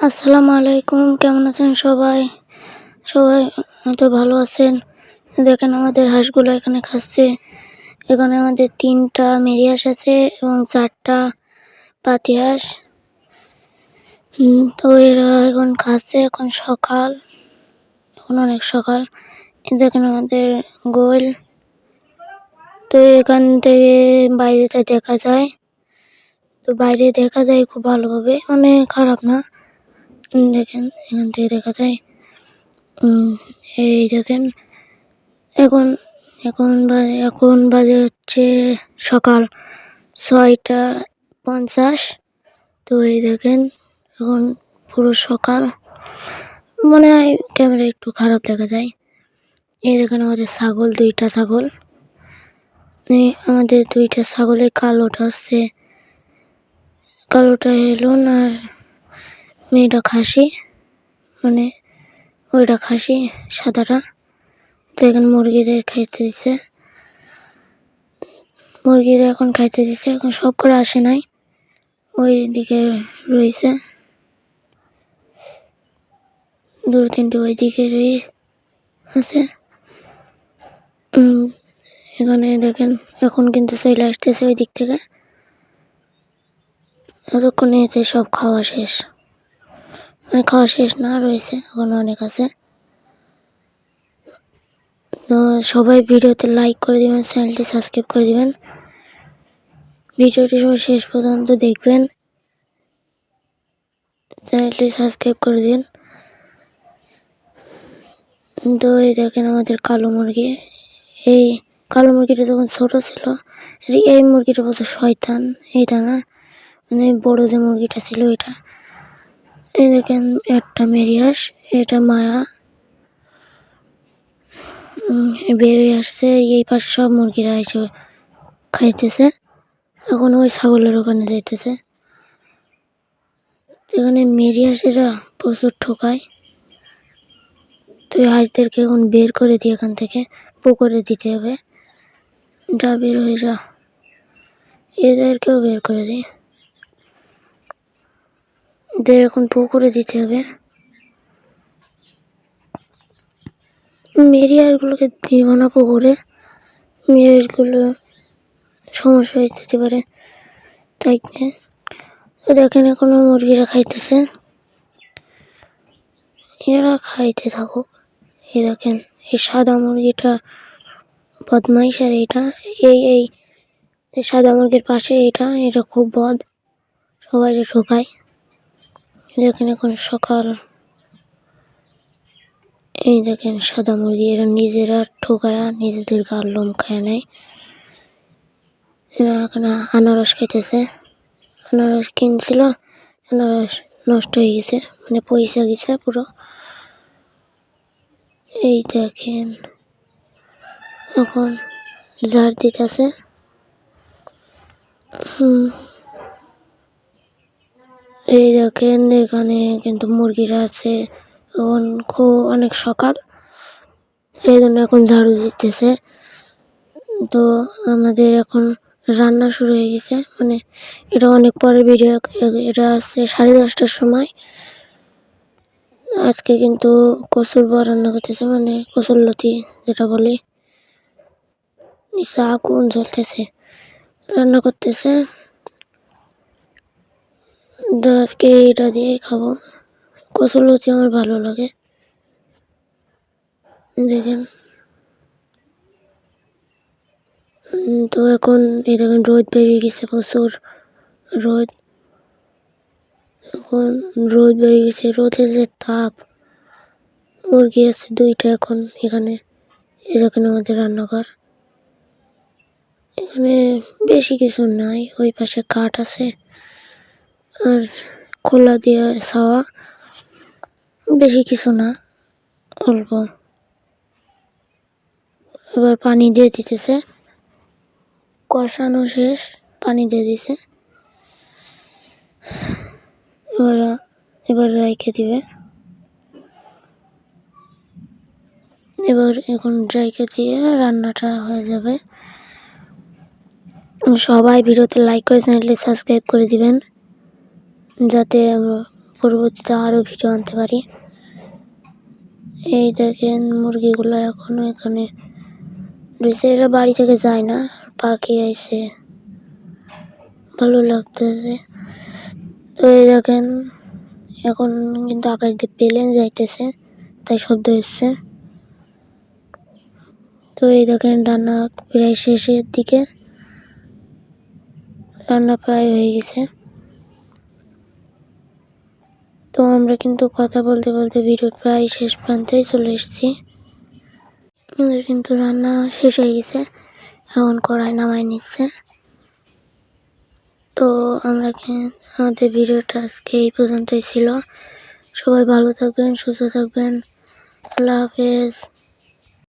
আসসালামু আলাইকুম। কেমন আছেন সবাই? সবাই হয়তো ভালো আছেন। দেখেন আমাদের হাঁসগুলো এখানে খাচ্ছে। এখানে আমাদের ৩টা মেরি হাঁস আছে এবং ৪টা পাতি হাঁস। তো এরা এখন খাচ্ছে। এখন সকাল, এখন অনেক সকাল। দেখেন আমাদের গোল। তো এখান থেকে বাইরেটা দেখা যায়। তো বাইরে দেখা যায় খুব ভালোভাবে, মানে খারাপ না। দেখেন এখান থেকে দেখা যায়। এই দেখেন এখন এখন বাজে হচ্ছে সকাল 6:50। তো এই দেখেন এখন পুরো সকাল, মনে হয় ক্যামেরা একটু খারাপ দেখা যায়। এই দেখেন আমাদের ছাগল, 2টা ছাগল। আমাদের 2টা ছাগলে কালোটা হচ্ছে, কালোটা হেলুন আর মেয়েটা খাসি, মানে ওইটা খাসি, সাদাটা। দেখেন মুরগিদের খাইতে দিচ্ছে, মুরগিরা এখন খাইতে দিচ্ছে। এখন সব করে আসে নাই, ওই দিকে রয়েছে 2-3টে, ওই দিকে রয়ে আছে। এখানে দেখেন এখন কিন্তু চলে আসতেছে ওই দিক থেকে। এতক্ষণে এতে সব খাওয়া শেষ, মানে খাওয়া শেষ না, রয়েছে এখন অনেক আছে। তো সবাই ভিডিওতে লাইক করে দিবেন, চ্যানেলটি সাবস্ক্রাইব করে দিবেন। ভিডিওটি সবাই শেষ পর্যন্ত দেখবেন, চ্যানেলটি সাবস্ক্রাইব করে দিন। তো এই দেখেন আমাদের কালো মুরগি। এই কালো মুরগিটা যখন ছোট ছিল, এই মুরগিটা বলতো শয়তান, এইটা না, মানে বড় যে মুরগিটা ছিল এটা। এই দেখেন একটা মেরি হাঁস, এটা মায়া বেরিয়ে আসছে। এই পাশে সব মুরগিরা এসে খাইতেছে। এখন ওই ছাগলের ওখানে যাইতেছে। এখানে মেরি হাঁসেরা প্রচুর ঠকায়। তো হাঁসদেরকে এখন বের করে দিই, এখান থেকে পুকুরে দিতে হবে। যা বের হয়ে যা, এদেরকেও বের করে দিই, এদের এখন পুকুরে দিতে হবে। মেরি হাঁসগুলোকে দিব না পুকুরে, মেরি হাঁসগুলো সমস্যা হয়ে যেতে পারে, তাই দেখেন এখনো মুরগিরা খাইতেছে। এরা খাইতে থাকুক। এই দেখেন এই সাদা মুরগিটা বদমাইশ, আর এইটা এই সাদা মুরগির পাশে এটা খুব বদ, সবাই ঠকায়। দেখেন এখন সকাল, এই দেখেন সাদা মুরগি, এরা নিজেরা ঠকায়, নিজেদের গার লোম খায় নেয়। এরা এখানে আনারস খেতেছে। আনারস কিনছিল, আনারস নষ্ট হয়ে গেছে, মানে পয়সা গেছে পুরো। এই দেখেন এখন ঝাড় দিতেছে। এই দেখেন এখানে কিন্তু মুরগিরা আছে। এখন অনেক সকাল, সেই জন্য এখন ঝাড়ু দিতেছে। তো আমাদের এখন রান্না শুরু হয়ে গেছে, মানে এটা অনেক পরে ভিডিও, এটা আছে 10:30টার সময়। আজকে কিন্তু কচুর বড়া রান্না করতেছে, মানে কচুর লতি যেটা বলি, নিচে আগুন জ্বলতেছে, রান্না করতেছে। তো আজকে এটা দিয়ে খাবো। কচুর লতি আমার ভালো লাগে। দেখেন তো এখন এই দেখেন রোদ বেরিয়ে গেছে, প্রচুর রোদ। এখন রোদ বেরিয়ে গেছে, রোদের যে তাপ। মুরগি আছে 2টা এখন এখানে। এই দেখেন আমাদের রান্নাঘর। এখানে বেশি কিছু নাই, ওই পাশে কাঠ আছে আর খোলা দিয়ে ছাওয়া, বেশি কিছু না, অল্প। এবার পানি দিয়ে দিতেছে, কষানো শেষ, পানি দিয়ে দিছে। এবার রেখে দিবে। এবার এখন রেখে দিয়ে রান্নাটা হয়ে যাবে। সবাই ভিডিওতে লাইক করে চ্যানেলটি সাবস্ক্রাইব করে দিবেন, যাতে পরবর্তীতে আরও ভিডিও আনতে পারি। এই দেখেন মুরগিগুলো এখনো এখানে রয়েছে, এরা বাড়ি থেকে যায় না, পাখি আইছে, ভালো লাগতেছে। তো এই দেখেন এখন কিন্তু আকাশ দিয়ে প্লেন যাইতেছে, তাই শব্দ হচ্ছে। তো এই দেখেন রান্না প্রায় শেষের দিকে, রান্না প্রায় হয়ে গেছে। তো আমরা কিন্তু কথা বলতে বলতে ভিডিও প্রায় শেষ প্রান্তেই চলে এসেছি। কিন্তু রান্না শেষ হয়ে গেছে, এখন কড়াই নামাই নিচ্ছে। তো আমাদের ভিডিওটা আজকে এই পর্যন্তই ছিল। সবাই ভালো থাকবেন, সুস্থ থাকবেন। আল্লাহ হাফেজ।